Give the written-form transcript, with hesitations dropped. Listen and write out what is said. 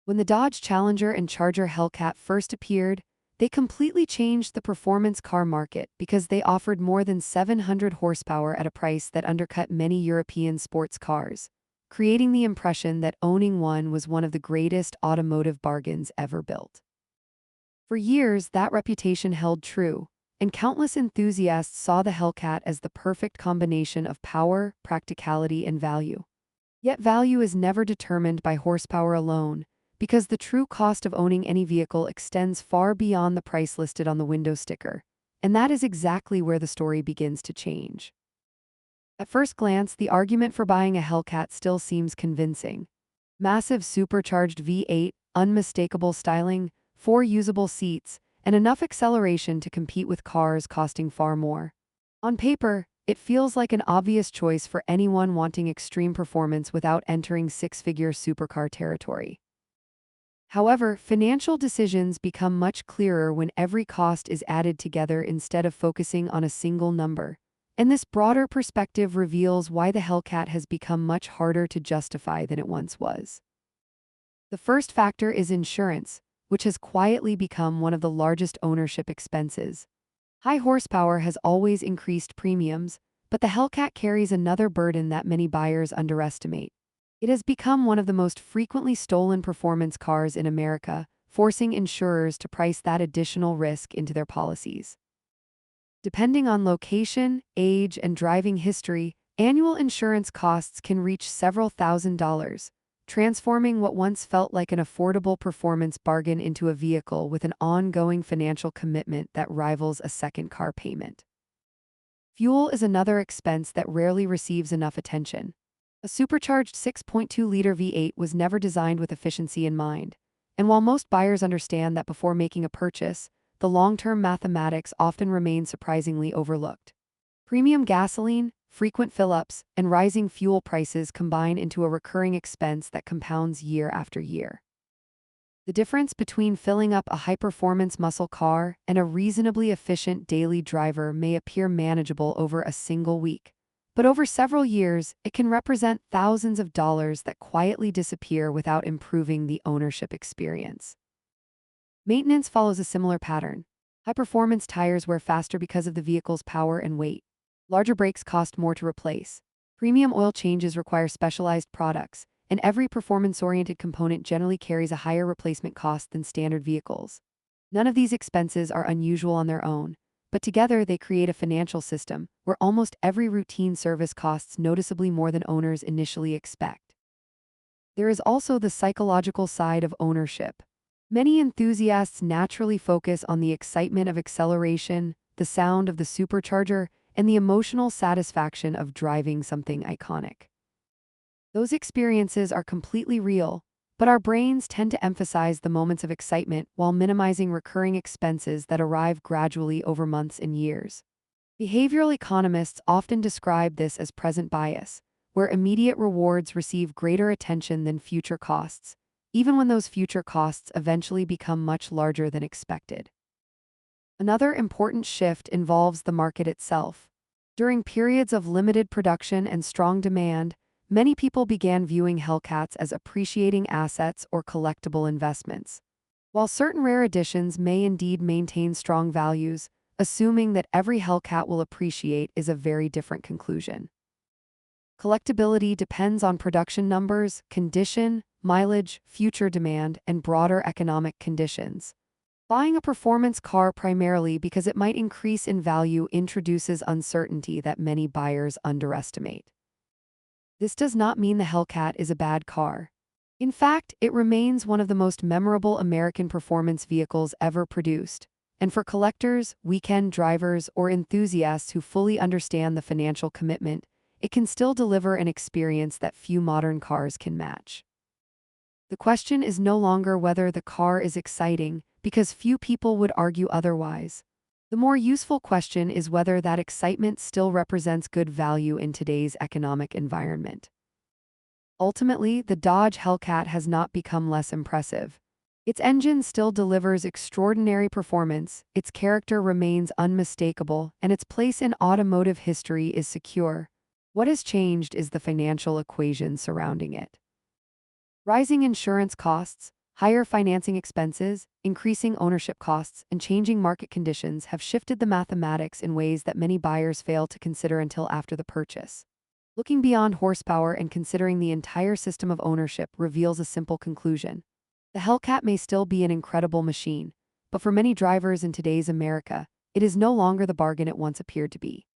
When the Dodge Challenger and Charger Hellcat first appeared, they completely changed the performance car market because they offered more than 700 horsepower at a price that undercut many European sports cars, creating the impression that owning one was one of the greatest automotive bargains ever built. For years, that reputation held true, and countless enthusiasts saw the Hellcat as the perfect combination of power, practicality, and value. Yet value is never determined by horsepower alone, because the true cost of owning any vehicle extends far beyond the price listed on the window sticker, and that is exactly where the story begins to change. At first glance, the argument for buying a Hellcat still seems convincing. Massive supercharged V8, unmistakable styling, 4 usable seats, and enough acceleration to compete with cars costing far more. On paper, it feels like an obvious choice for anyone wanting extreme performance without entering six-figure supercar territory. However, financial decisions become much clearer when every cost is added together instead of focusing on a single number. And this broader perspective reveals why the Hellcat has become much harder to justify than it once was. The first factor is insurance, which has quietly become one of the largest ownership expenses. High horsepower has always increased premiums, but the Hellcat carries another burden that many buyers underestimate. It has become one of the most frequently stolen performance cars in America, forcing insurers to price that additional risk into their policies. Depending on location, age, and driving history, annual insurance costs can reach several $1,000s, transforming what once felt like an affordable performance bargain into a vehicle with an ongoing financial commitment that rivals a second car payment. Fuel is another expense that rarely receives enough attention. A supercharged 6.2-liter V8 was never designed with efficiency in mind, and while most buyers understand that before making a purchase, the long-term mathematics often remain surprisingly overlooked. Premium gasoline, frequent fill-ups, and rising fuel prices combine into a recurring expense that compounds year after year. The difference between filling up a high-performance muscle car and a reasonably efficient daily driver may appear manageable over a single week, but over several years, it can represent thousands of dollars that quietly disappear without improving the ownership experience. Maintenance follows a similar pattern. High-performance tires wear faster because of the vehicle's power and weight. Larger brakes cost more to replace. Premium oil changes require specialized products, and every performance-oriented component generally carries a higher replacement cost than standard vehicles. None of these expenses are unusual on their own, but together they create a financial system where almost every routine service costs noticeably more than owners initially expect. There is also the psychological side of ownership. Many enthusiasts naturally focus on the excitement of acceleration, the sound of the supercharger, and the emotional satisfaction of driving something iconic. Those experiences are completely real, but our brains tend to emphasize the moments of excitement while minimizing recurring expenses that arrive gradually over months and years. Behavioral economists often describe this as present bias, where immediate rewards receive greater attention than future costs, even when those future costs eventually become much larger than expected. Another important shift involves the market itself. During periods of limited production and strong demand, many people began viewing Hellcats as appreciating assets or collectible investments. While certain rare editions may indeed maintain strong values, assuming that every Hellcat will appreciate is a very different conclusion. Collectability depends on production numbers, condition, mileage, future demand, and broader economic conditions. Buying a performance car primarily because it might increase in value introduces uncertainty that many buyers underestimate. This does not mean the Hellcat is a bad car. In fact, it remains one of the most memorable American performance vehicles ever produced, and for collectors, weekend drivers, or enthusiasts who fully understand the financial commitment, it can still deliver an experience that few modern cars can match. The question is no longer whether the car is exciting, because few people would argue otherwise. The more useful question is whether that excitement still represents good value in today's economic environment. Ultimately, the Dodge Hellcat has not become less impressive. Its engine still delivers extraordinary performance, its character remains unmistakable, and its place in automotive history is secure. What has changed is the financial equation surrounding it. Rising insurance costs, Higher financing expenses, increasing ownership costs, and changing market conditions have shifted the mathematics in ways that many buyers fail to consider until after the purchase. Looking beyond horsepower and considering the entire system of ownership reveals a simple conclusion. The Hellcat may still be an incredible machine, but for many drivers in today's America, it is no longer the bargain it once appeared to be.